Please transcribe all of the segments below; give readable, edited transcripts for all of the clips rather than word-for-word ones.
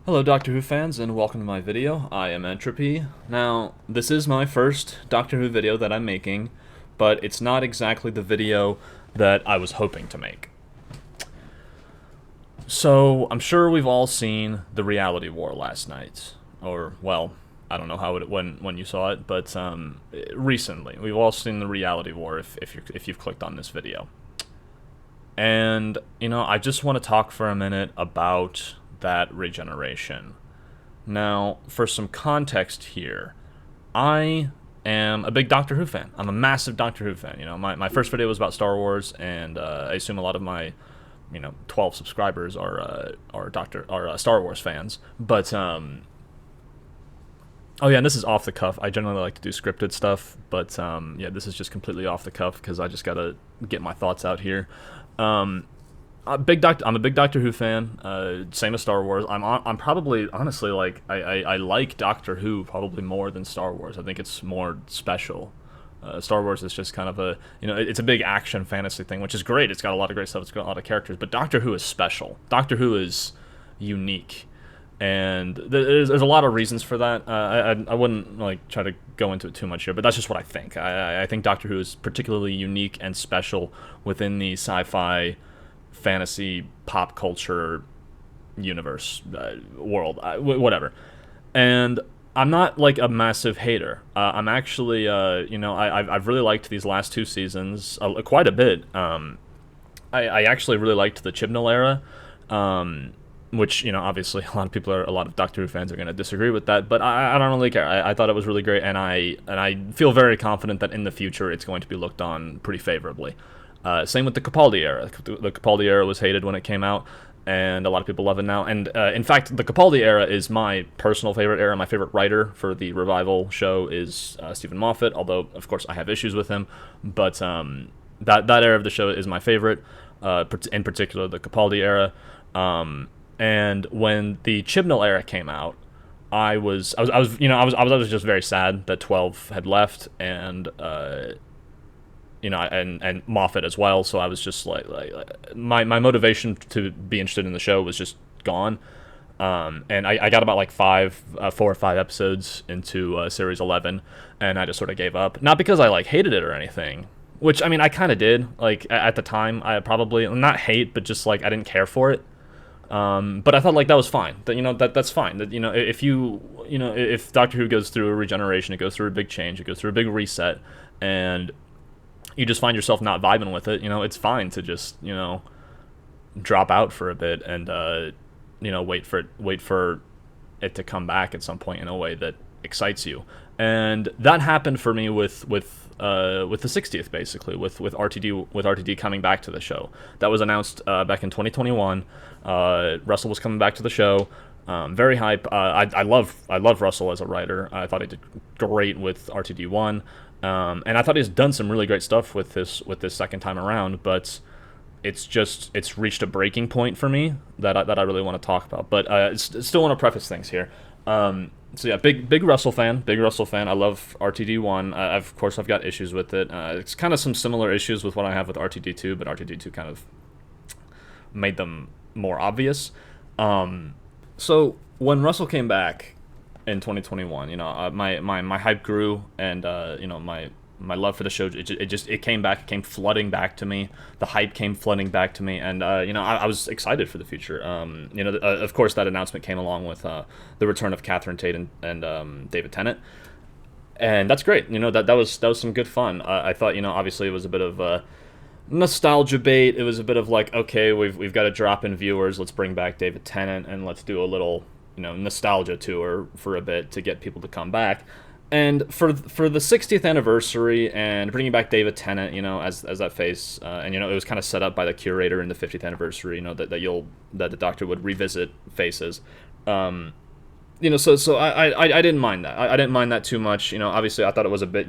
Hello Doctor Who fans and welcome to my video. I am Entropy. Now, this is my first Doctor Who video that I'm making, but it's not exactly the video that I was hoping to make. So, I'm sure we've all seen the reality war last night. Or, well, I don't know how it when you saw it, but recently. We've all seen the reality war if you've clicked on this video. And, I just want to talk for a minute about that regeneration. Now, for some context here, I am a big Doctor Who fan. I'm a massive Doctor Who fan. My first video was about Star Wars, and I assume a lot of my 12 subscribers are Star Wars fans. But oh yeah, and this is off the cuff. I generally like to do scripted stuff, but yeah, this is just completely off the cuff because I just gotta get my thoughts out here. I'm a big Doctor Who fan. Same as Star Wars. I'm probably honestly like I like Doctor Who probably more than Star Wars. I think it's more special. Star Wars is just kind of a it's a big action fantasy thing, which is great. It's got a lot of great stuff. It's got a lot of characters. But Doctor Who is special. Doctor Who is unique, and there's a lot of reasons for that. I wouldn't like try to go into it too much here, but that's just what I think. I think Doctor Who is particularly unique and special within the sci-fi, fantasy, pop culture universe, world, whatever. And I'm not like a massive hater. I'm actually, I've really liked these last two seasons quite a bit. I actually really liked the Chibnall era, which obviously a lot of Doctor Who fans are going to disagree with that, but I don't really care. I thought it was really great, and I feel very confident that in the future it's going to be looked on pretty favorably. Same with the Capaldi era. The Capaldi era was hated when it came out, and a lot of people love it now. And in fact, the Capaldi era is my personal favorite era. My favorite writer for the revival show is Stephen Moffat, although, of course, I have issues with him. But that era of the show is my favorite, in particular the Capaldi era. And when the Chibnall era came out, I was just very sad that 12 had left, and and Moffat as well. So I was just like my motivation to be interested in the show was just gone. And I got about like 4 or 5 episodes into series 11, and I just sort of gave up. Not because I like hated it or anything, which I mean I kind of did. Like at the time, I probably not hate, but just like I didn't care for it. But I thought like that was fine. That that's fine. That if Doctor Who goes through a regeneration, it goes through a big change, it goes through a big reset, and you just find yourself not vibing with it, it's fine to just, drop out for a bit and, wait for it to come back at some point in a way that excites you. And that happened for me with the 60th, basically, with RTD coming back to the show. That was announced back in 2021. Russell was coming back to the show. Very hype. I love Russell as a writer. I thought he did great with RTD1. And I thought he's done some really great stuff with this second time around, but it's reached a breaking point for me that I really want to talk about. But still want to preface things here. So yeah, big Russell fan. I love RTD1. Of course, I've got issues with it. It's kind of some similar issues with what I have with RTD2, but RTD2 kind of made them more obvious. So when Russell came back in 2021, my hype grew, and my love for the show, it came flooding back to me. The hype came flooding back to me, and I was excited for the future. Of course, that announcement came along with the return of Catherine Tate and David Tennant, and that's great. That was some good fun. I thought obviously it was a bit of a nostalgia bait. It was a bit of like, okay, we've got to drop in viewers. Let's bring back David Tennant and let's do a little nostalgia tour for a bit to get people to come back. And for the 60th anniversary and bringing back David Tennant, as that face, and it was kind of set up by the curator in the 50th anniversary, that the Doctor would revisit faces. So I didn't mind that. I didn't mind that too much. Obviously I thought it was a bit,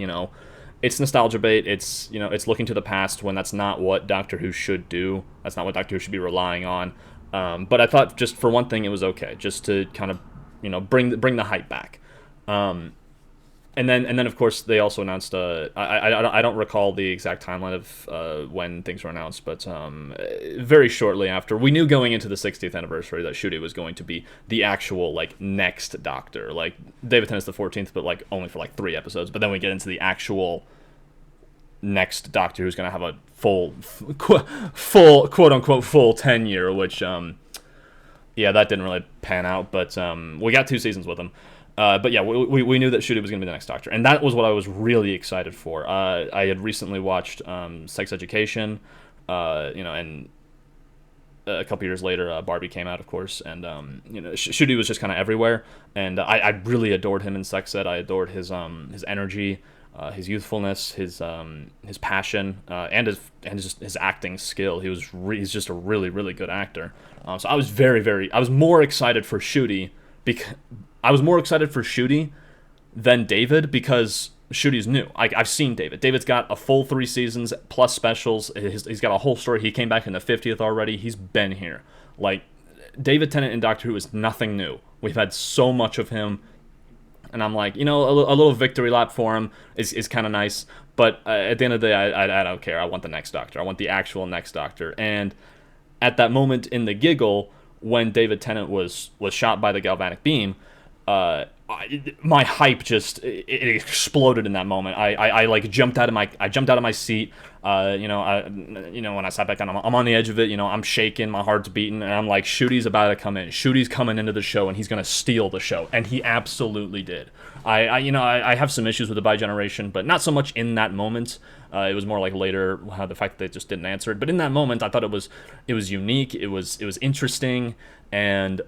it's nostalgia bait. It's it's looking to the past when that's not what Doctor Who should do. That's not what Doctor Who should be relying on. But I thought just for one thing it was okay, just to kind of bring the hype back. And then of course they also announced. I don't recall the exact timeline of when things were announced, but very shortly after, we knew going into the 60th anniversary that Shuri was going to be the actual like next Doctor. Like David Tennant's the 14th, but like only for like 3 episodes. But then we get into the actual next Doctor who's going to have a full quote unquote full tenure, which yeah, that didn't really pan out, but we got 2 seasons with him. But yeah, we knew that Shooty was going to be the next Doctor, and that was what I was really excited for. I had recently watched Sex Education, and a couple years later, Barbie came out, of course, and Shooty was just kind of everywhere, and I really adored him in Sex Ed. I adored his energy, his youthfulness, his passion, and his acting skill. He's just a really really good actor. So I was I was more excited for Shooty because I was more excited for Shooty than David because Shooty's new. I've seen David. David's got a full 3 seasons plus specials. He's got a whole story. He came back in the 50th already. He's been here. Like, David Tennant in Doctor Who is nothing new. We've had so much of him. And I'm like, a little victory lap for him is kind of nice. But at the end of the day, I don't care. I want the next Doctor. I want the actual next Doctor. And at that moment in the giggle, when David Tennant was shot by the galvanic beam, my hype just it exploded in that moment. I like jumped out of my seat. When I sat back down, I'm on the edge of it. I'm shaking, my heart's beating, and I'm like, Shooty's about to come in. Shooty's coming into the show, and he's gonna steal the show, and he absolutely did. I have some issues with the bi-generation, but not so much in that moment. It was more like later, the fact that they just didn't answer it. But in that moment, I thought it was unique. It was interesting, and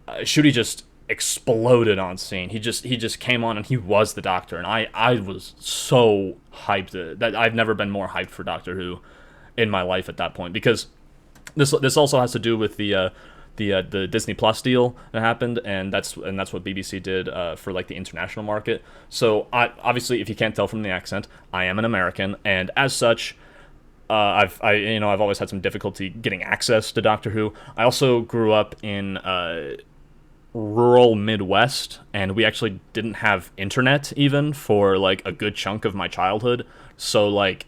Shooty just exploded on scene. He just came on and he was the Doctor, and I was so hyped that I've never been more hyped for Doctor Who in my life at that point, because this also has to do with the Disney Plus deal that happened, and that's what BBC did for like the international market. So obviously, if you can't tell from the accent, I am an American, and as such, I've always had some difficulty getting access to Doctor Who. I also grew up in rural Midwest, and we actually didn't have internet even for like a good chunk of my childhood. So like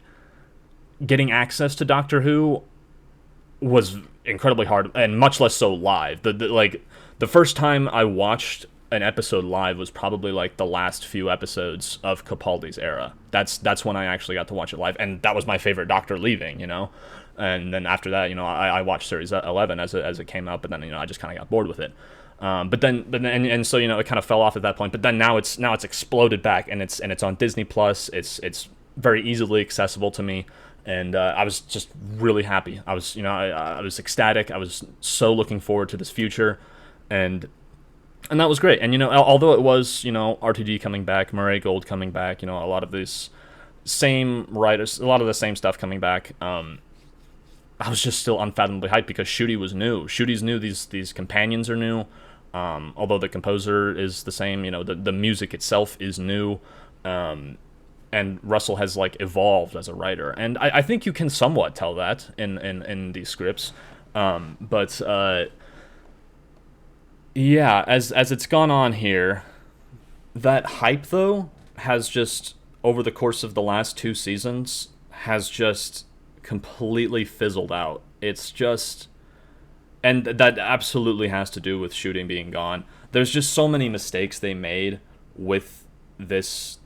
getting access to Doctor Who was incredibly hard, and much less so live. The first time I watched an episode live was probably like the last few episodes of Capaldi's era. That's when I actually got to watch it live, and that was my favorite Doctor leaving, And then after that, I watched Series 11 as it came out, but then I just kind of got bored with it. But then so it kind of fell off at that point. But then now it's exploded back, and it's on Disney Plus. It's very easily accessible to me, and I was just really happy. I was I was ecstatic. I was so looking forward to this future, and that was great. And although it was RTD coming back, Murray Gold coming back, a lot of these same writers, a lot of the same stuff coming back. I was just still unfathomably hyped because Shooty was new. Shooty's new. These companions are new. Although the composer is the same, the music itself is new, and Russell has like evolved as a writer, and I think you can somewhat tell that in these scripts, but yeah, as it's gone on here, that hype though has just over the course of the last 2 seasons has just completely fizzled out. It's just. And that absolutely has to do with Shooting being gone. There's just so many mistakes they made with this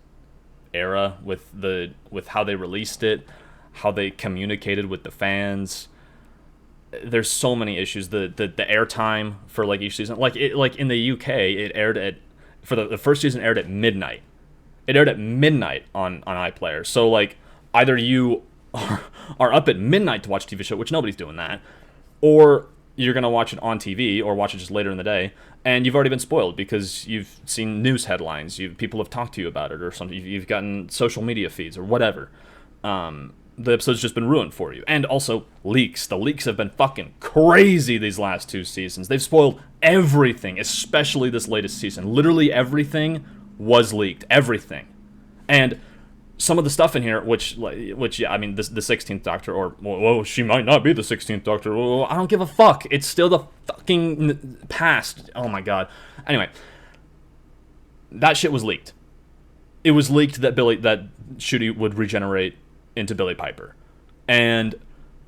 era, with how they released it, how they communicated with the fans. There's so many issues. The airtime for like each season, like in the UK, it aired for the first season aired at midnight. It aired at midnight on iPlayer. So like either you are up at midnight to watch a TV show, which nobody's doing that, or you're going to watch it on TV or watch it just later in the day, and you've already been spoiled because you've seen news headlines, people have talked to you about it or something, you've gotten social media feeds or whatever. The episode's just been ruined for you. And also, leaks. The leaks have been fucking crazy these last 2 seasons. They've spoiled everything, especially this latest season. Literally everything was leaked. Everything. And some of the stuff in here, which yeah, I mean, the 16th Doctor, or, well, she might not be the 16th Doctor. Well, I don't give a fuck. It's still the fucking past. Oh my god. Anyway, that shit was leaked. it was leaked that Shooty would regenerate into Billy Piper, and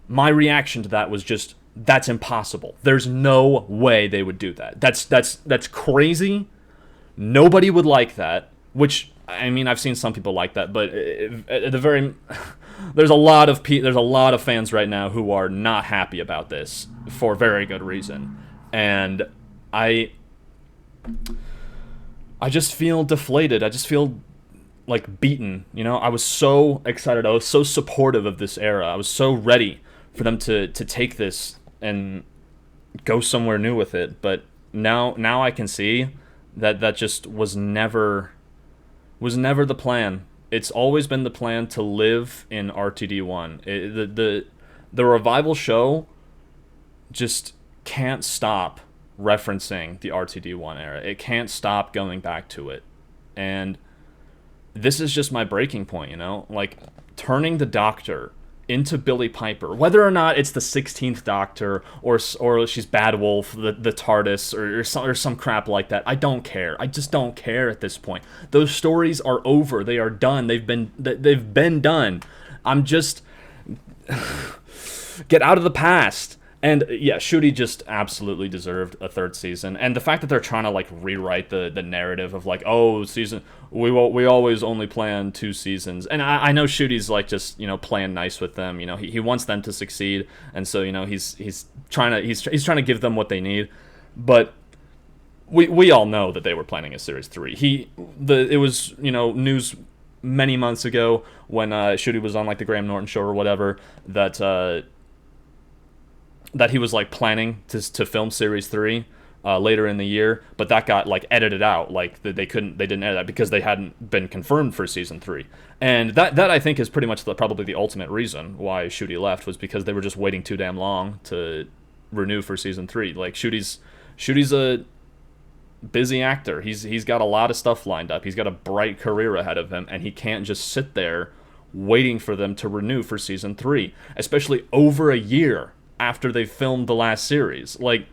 my reaction to that was just, that's impossible. There's no way they would do that. That's crazy. Nobody would like that. Which, I mean, I've seen some people like that, but at the very there's a lot of fans right now who are not happy about this for very good reason, and I just feel deflated. I just feel like beaten. You know, I was so excited. I was so supportive of this era. I was so ready for them to take this and go somewhere new with it. But now I can see that just was never the plan. It's always been the plan to live in RTD1. The revival show just can't stop referencing the RTD1 era. It can't stop going back to it. And this is just my breaking point, you know? Like, turning the Doctor into Billy Piper, whether or not it's the 16th Doctor or she's Bad Wolf, the TARDIS, or some crap like that. I don't care. I just don't care at this point. Those stories are over. They are done. They've been done. I'm just get out of the past. And yeah, Shooty just absolutely deserved a third season. And the fact that they're trying to like rewrite the narrative of like, oh, we always only plan 2 seasons. And I know Shooty's like just, you know, playing nice with them. You know, he wants them to succeed, and so, you know, he's trying to give them what they need. But we all know that they were planning a series 3. It was, you know, news many months ago when Shooty was on like the Graham Norton show or whatever, that he was like planning to film series 3 later in the year, but that got like edited out. Like they didn't edit that because they hadn't been confirmed for season 3. And that I think is pretty much probably the ultimate reason why Shooty left, was because they were just waiting too damn long to renew for season 3. Like Shooty's a busy actor. He's got a lot of stuff lined up. He's got a bright career ahead of him, and he can't just sit there waiting for them to renew for season 3, especially over a year after they filmed the last series. Like,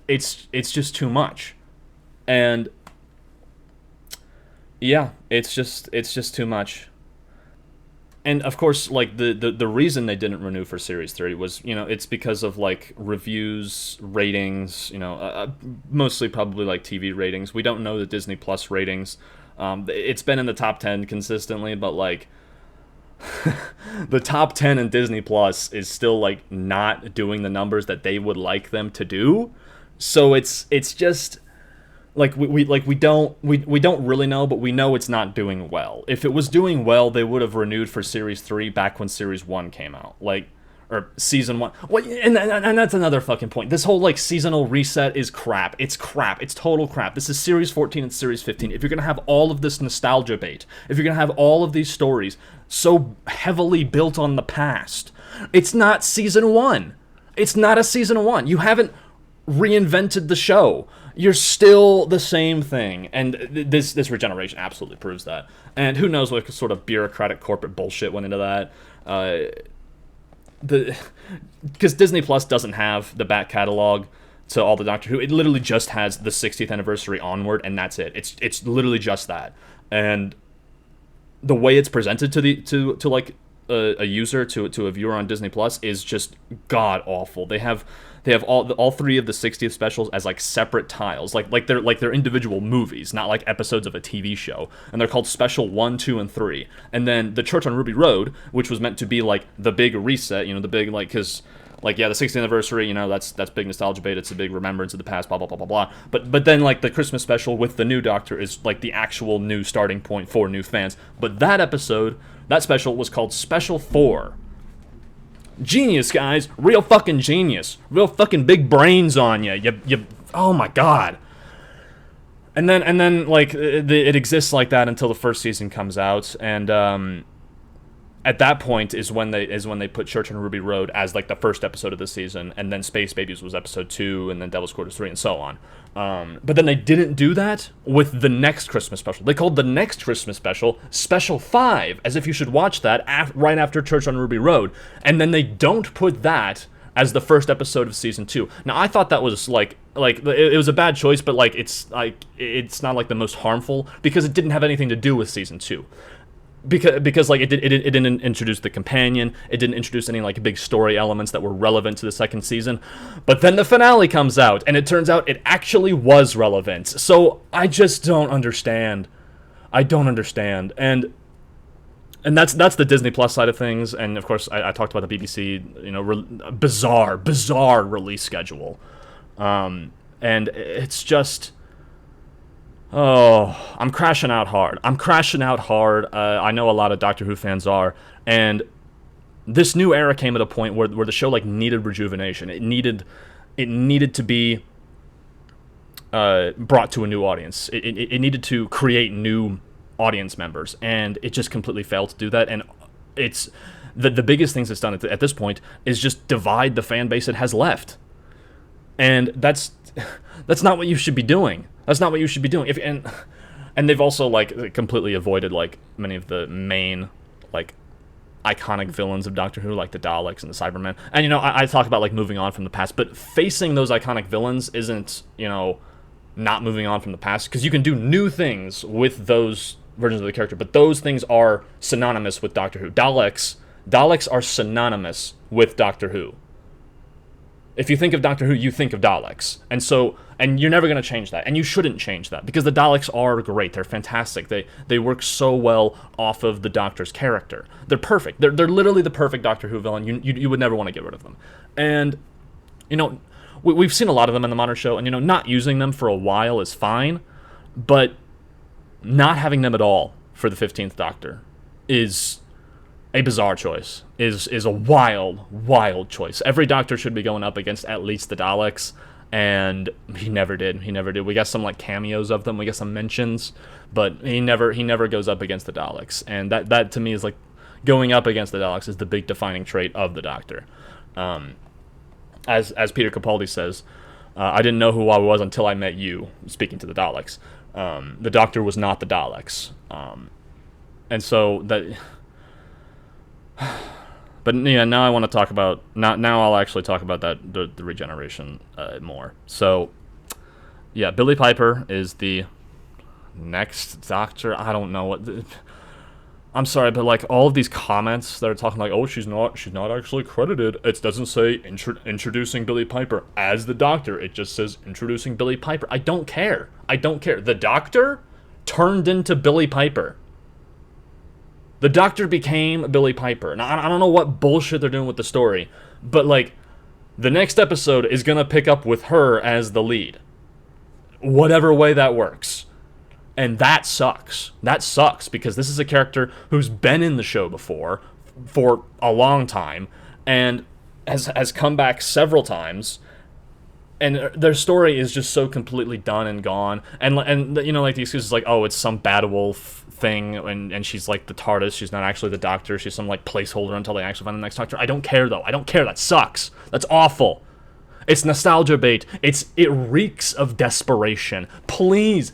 it's just too much. And yeah, it's just too much. And of course, like the reason they didn't renew for series 3 was, you know, it's because of like reviews, ratings, you know, mostly probably like TV ratings. We don't know the Disney Plus ratings. It's been in the top 10 consistently, but like the top 10 in Disney Plus is still like not doing the numbers that they would like them to do. So it's just like we don't really know, but we know it's not doing well. If it was doing well, they would have renewed for series 3 back when series 1 came out. Like, or season 1. Well, and that's another fucking point. This whole like seasonal reset is crap. It's crap. It's total crap. This is series 14 and series 15. If you're going to have all of this nostalgia bait, if you're going to have all of these stories so heavily built on the past, it's not season 1. It's not a season 1. You haven't reinvented the show. You're still the same thing. And this regeneration absolutely proves that. And who knows what sort of bureaucratic corporate bullshit went into that. Because Disney Plus doesn't have the back catalog to all the Doctor Who. It literally just has the 60th anniversary onward, and that's it. It's literally just that. And the way it's presented to like a user, to a viewer on Disney Plus, is just god awful. They have all 3 of the 60th specials as like separate tiles, like they're individual movies, not like episodes of a TV show, and they're called Special 1, 2, and 3. And then the Church on Ruby Road, which was meant to be like the big reset, you know, the big like, because like, yeah, the 60th anniversary, you know, that's big nostalgia bait. It's a big remembrance of the past, blah blah blah blah blah. But then like the Christmas special with the new Doctor is like the actual new starting point for new fans. But that special was called Special 4. Genius, guys. Real fucking genius. Real fucking big brains on you. You oh my god. And then like it exists like that until the first season comes out, and at that point is when they put Church on Ruby Road as like the first episode of the season, and then Space Babies was episode 2, and then Devil's Quarters 3, and so on. But then they didn't do that with the next Christmas special. They called the next Christmas special Special 5, as if you should watch that right after Church on Ruby Road. And then they don't put that as the first episode of season 2. Now, I thought that was like Like it was a bad choice, but like it's not like the most harmful because it didn't have anything to do with season 2. Because like it didn't introduce the companion, it didn't introduce any like big story elements that were relevant to the second season. But then the finale comes out, and it turns out it actually was relevant. So I just don't understand. I don't understand, and that's the Disney Plus side of things. And of course, I talked about the BBC, bizarre release schedule, and it's just. Oh, I'm crashing out hard. I know a lot of Doctor Who fans are, and this new era came at a point where the show like needed rejuvenation. It needed to be brought to a new audience. It needed to create new audience members, and it just completely failed to do that. And it's the biggest things it's done at this point is just divide the fan base it has left, and that's not what you should be doing. That's not what you should be doing. And they've also like completely avoided like many of the main like iconic villains of Doctor Who, like the Daleks and the Cybermen. And I talk about like moving on from the past, but facing those iconic villains isn't not moving on from the past, because you can do new things with those versions of the character. But those things are synonymous with Doctor Who. Daleks are synonymous with Doctor Who. If you think of Doctor Who, you think of Daleks. And you're never going to change that. And you shouldn't change that, because the Daleks are great. They're fantastic. They work so well off of the Doctor's character. They're perfect. They're literally the perfect Doctor Who villain. You would never want to get rid of them. And, we've seen a lot of them in the modern show. And, not using them for a while is fine. But not having them at all for the 15th Doctor is a bizarre choice, is a wild choice. Every Doctor should be going up against at least the Daleks, and he never did. We got some like cameos of them, we got some mentions, but he never goes up against the Daleks. And that to me is like, going up against the Daleks is the big defining trait of the Doctor. As Peter Capaldi says, I didn't know who I was until I met you, speaking to the Daleks. The Doctor was not the Daleks. And so that... But yeah, now I want to talk about... Now I'll actually talk about the regeneration more. So, yeah, Billie Piper is the next Doctor. I don't know what... I'm sorry, but like all of these comments that are talking like, oh, she's not actually credited. It doesn't say introducing Billie Piper as the Doctor. It just says introducing Billie Piper. I don't care. The Doctor turned into Billie Piper. The Doctor became Billie Piper. Now, I don't know what bullshit they're doing with the story, but like, the next episode is gonna pick up with her as the lead. Whatever way that works. And that sucks. That sucks, because this is a character who's been in the show before for a long time and has come back several times, and their story is just so completely done and gone. And like the excuse is like, oh, it's some bad wolf thing, and she's like the TARDIS. She's not actually the Doctor. She's some like placeholder until they actually find the next Doctor. I don't care though. That sucks. That's awful. It's nostalgia bait. It reeks of desperation. Please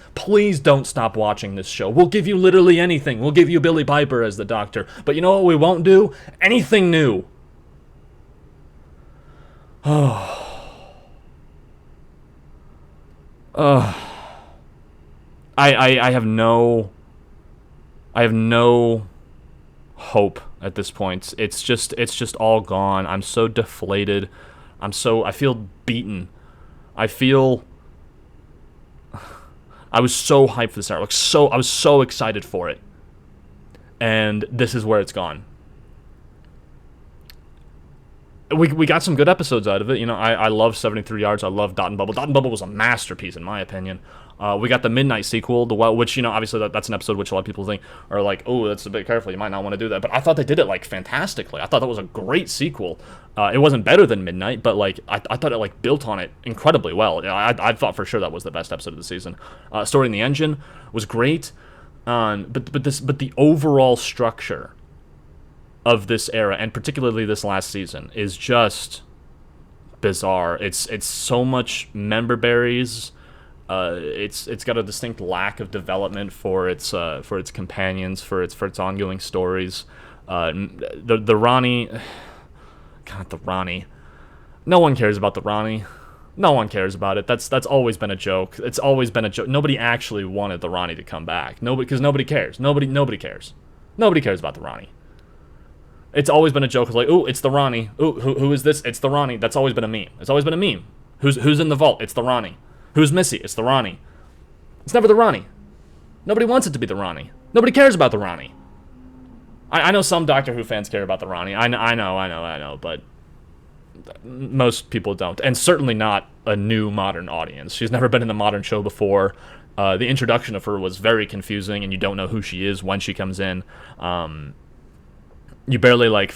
don't stop watching this show. We'll give you literally anything. We'll give you Billie Piper as the Doctor. But you know what we won't do? Anything new. I have no hope at this point. It's just all gone. I'm so deflated. I feel beaten. I was so hyped for this hour. I was so excited for it. And this is where it's gone. We got some good episodes out of it. I love 73 Yards. I love Dot and Bubble. Dot and Bubble was a masterpiece, in my opinion. We got the Midnight sequel, which, obviously that's an episode which a lot of people think are like, oh, that's a bit careful. You might not want to do that. But I thought they did it, like, fantastically. I thought that was a great sequel. It wasn't better than Midnight, but, like, I thought it, like, built on it incredibly well. I thought for sure that was the best episode of the season. Story in the Engine was great. But the overall structure of this era, and particularly this last season, is just bizarre. It's so much member berries. It's got a distinct lack of development for its companions, for its ongoing stories. The Ronnie, God, the Ronnie. No one cares about the Ronnie. No one cares about it. That's always been a joke. It's always been a joke. Nobody actually wanted the Ronnie to come back. Nobody, because nobody cares. Nobody cares. Nobody cares about the Ronnie. It's always been a joke. It's like, ooh, it's the Ronnie. Ooh, who is this? It's the Ronnie. That's always been a meme. It's always been a meme. Who's in the vault? It's the Ronnie. Who's Missy? It's the Ronnie. It's never the Ronnie. Nobody wants it to be the Ronnie. Nobody cares about the Ronnie. I know some Doctor Who fans care about the Ronnie. I know, but most people don't, and certainly not a new modern audience. She's never been in the modern show before. The introduction of her was very confusing, and you don't know who she is when she comes in. You barely like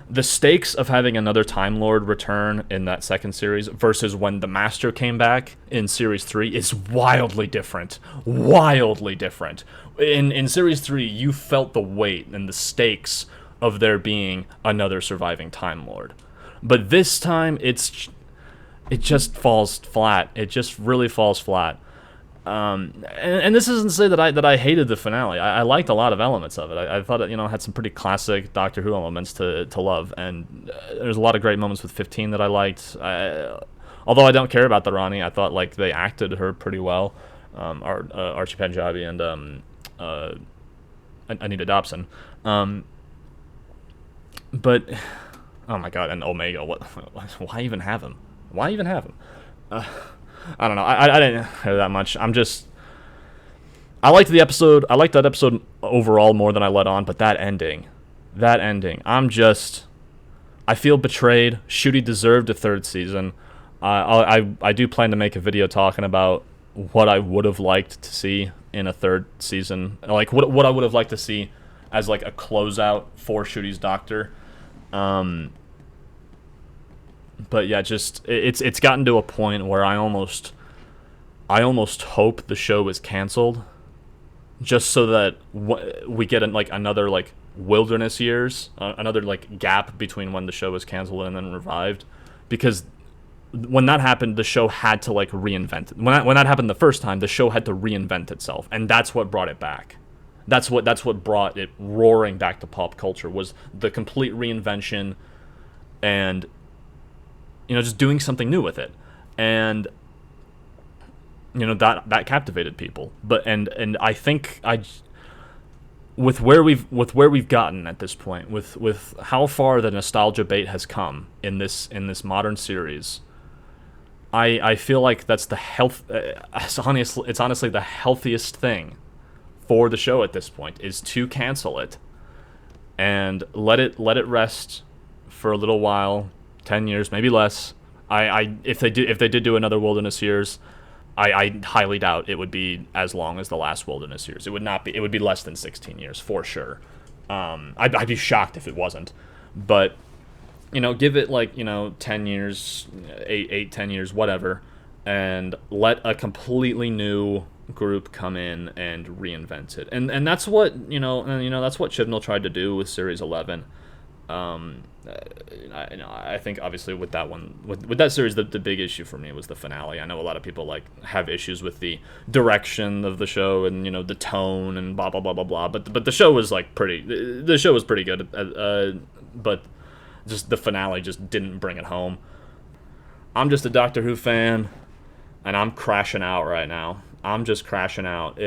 the stakes of having another Time Lord return in that second series versus when the Master came back in Series 3 is wildly different. Wildly different. In Series 3, you felt the weight and the stakes of there being another surviving Time Lord. But this time, it just falls flat. It just really falls flat. And this isn't to say that I hated the finale. I liked a lot of elements of it. I thought it had some pretty classic Doctor Who elements to love, and there's a lot of great moments with 15 that I liked. Although I don't care about the Ronnie, I thought like they acted her pretty well. Archie Panjabi and Anita Dobson. But oh my god, and Omega. Why even have him? Why even have him? I don't know. I didn't hear that much. I liked the episode. I liked that episode overall more than I let on. But that ending, I feel betrayed. Shooty deserved a third season. I do plan to make a video talking about what I would have liked to see in a third season. Like what I would have liked to see as like a closeout for Shooty's Doctor. But yeah, just it's gotten to a point where I almost hope the show is canceled, just so that we get another like wilderness years, another like gap between when the show was canceled and then revived, because when that happened, the show had to like reinvent it. When that happened the first time, the show had to reinvent itself, and that's what brought it back. That's what brought it roaring back to pop culture, was the complete reinvention and just doing something new with it. And that captivated people. But and I think with where we've gotten at this point, with how far the nostalgia bait has come in this modern series, I feel like that's the it's honestly the healthiest thing for the show at this point, is to cancel it and let it rest for a little while, 10 years, maybe less. If they did do another Wilderness Years, I highly doubt it would be as long as the last Wilderness Years. It would not be. It would be less than 16 years for sure. I'd be shocked if it wasn't. But give it 10 years, 10 years, whatever, and let a completely new group come in and reinvent it. And that's what that's what Chibnall tried to do with Series 11. I think obviously with that one, with that series, the big issue for me was the finale. I know a lot of people have issues with the direction of the show and the tone and blah blah blah blah blah. But the show was pretty. The show was pretty good. But just the finale just didn't bring it home. I'm just a Doctor Who fan, and I'm crashing out right now. I'm just crashing out.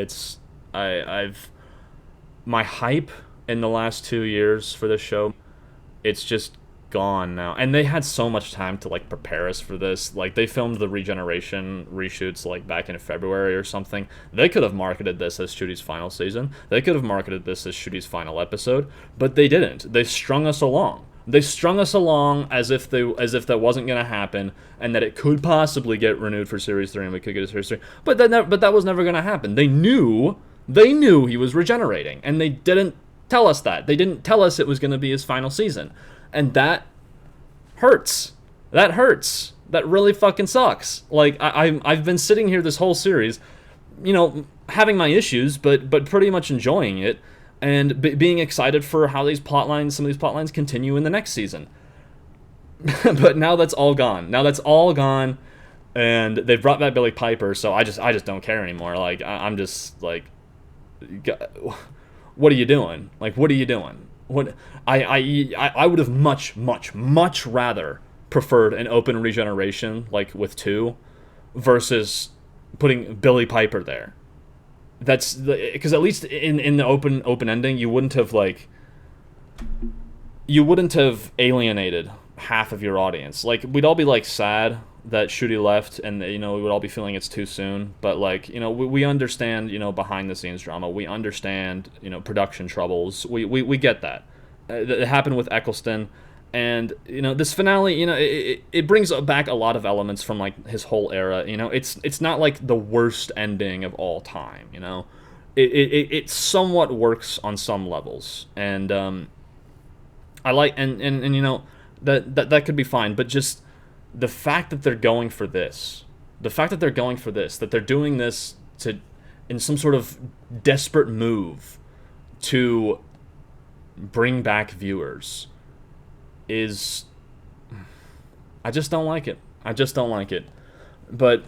My hype in the last 2 years for this show, it's just gone now. And they had so much time to prepare us for this. They filmed the Regeneration reshoots back in February or something. They could have marketed this as Shooty's final season. They could have marketed this as Shooty's final episode, but they didn't. They strung us along. They strung us along as if that wasn't going to happen, and that it could possibly get renewed for Series 3 and we could get a Series 3. But that was never going to happen. They knew he was regenerating, and they didn't tell us that. They didn't tell us it was going to be his final season. And that hurts. That hurts. That really fucking sucks. I've been sitting here this whole series, having my issues, but pretty much enjoying it, and being excited for how some of these plot lines continue in the next season. But now that's all gone. And they've brought back Billy Piper, so I just don't care anymore. I'm just what are you doing? What are you doing? What I would have much rather preferred an open regeneration like with 2 versus putting Billy Piper there. That's because at least in the open ending, you wouldn't have alienated half of your audience. Like, we'd all be like sad that Shooty left, and we would all be feeling it's too soon. But like, we understand, behind the scenes drama. We understand, production troubles. We get that. It happened with Eccleston. And this finale, it brings back a lot of elements from like his whole era. It's not like the worst ending of all time. It somewhat works on some levels, and I like and that could be fine. But just the fact that they're going for this, that they're doing this in some sort of desperate move to bring back viewers. I just don't like it. But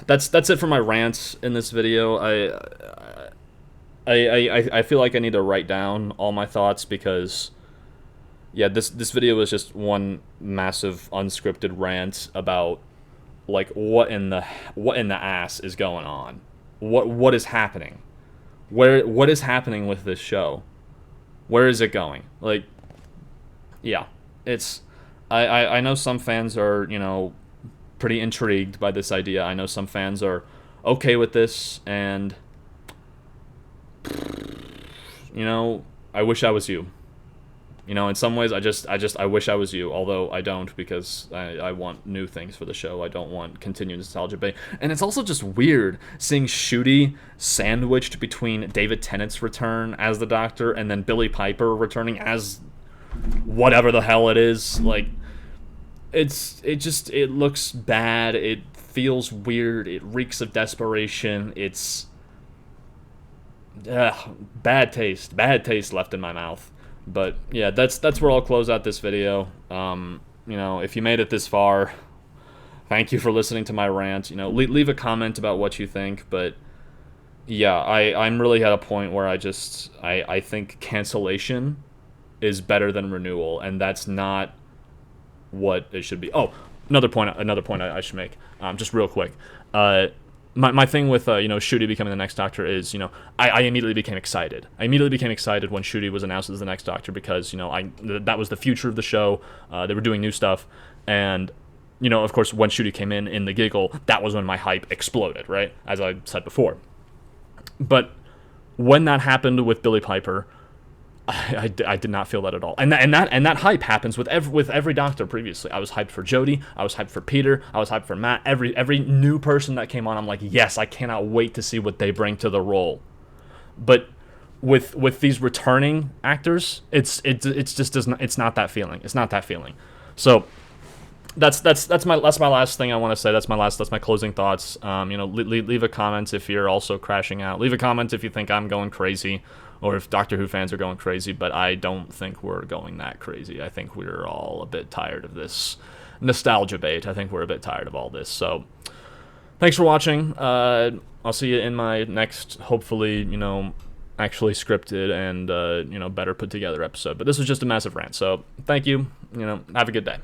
that's it for my rants in this video. I feel like I need to write down all my thoughts because, yeah, this video was just one massive unscripted rant about like what in the ass is going on, what is happening, what is happening with this show, where is it going? Like, yeah. I know some fans are, pretty intrigued by this idea. I know some fans are okay with this, and, I wish I was you. In some ways, I wish I was you, although I don't, because I want new things for the show. I don't want continued nostalgia bait. And it's also just weird seeing Shooty sandwiched between David Tennant's return as the Doctor and then Billy Piper returning as whatever the hell it is. Like, it looks bad, it feels weird, it reeks of desperation. It's bad taste left in my mouth. But yeah, that's where I'll close out this video. If you made it this far, thank you for listening to my rant. Leave a comment about what you think. But yeah, I'm really at a point where I think cancellation is better than renewal, and that's not what it should be. Oh, another point I should make, just real quick. My thing with Shooty becoming the next Doctor is, I immediately became excited. I immediately became excited when Shooty was announced as the next Doctor because that was the future of the show. They were doing new stuff, and of course when Shooty came in the giggle, that was when my hype exploded, right? As I said before. But when that happened with Billy Piper, I did not feel that at all, and that hype happens with every Doctor previously. I was hyped for Jodie, I was hyped for Peter, I was hyped for Matt. Every new person that came on, I'm like, yes, I cannot wait to see what they bring to the role. But with these returning actors, it's not that feeling. It's not that feeling. So that's my last thing I want to say. That's my closing thoughts. Leave a comment if you're also crashing out. Leave a comment if you think I'm going crazy, or if Doctor Who fans are going crazy, but I don't think we're going that crazy. I think we're all a bit tired of this nostalgia bait. I think we're a bit tired of all this. So, thanks for watching. I'll see you in my next, hopefully, actually scripted and, better put together episode. But this was just a massive rant. So, thank you. Have a good day.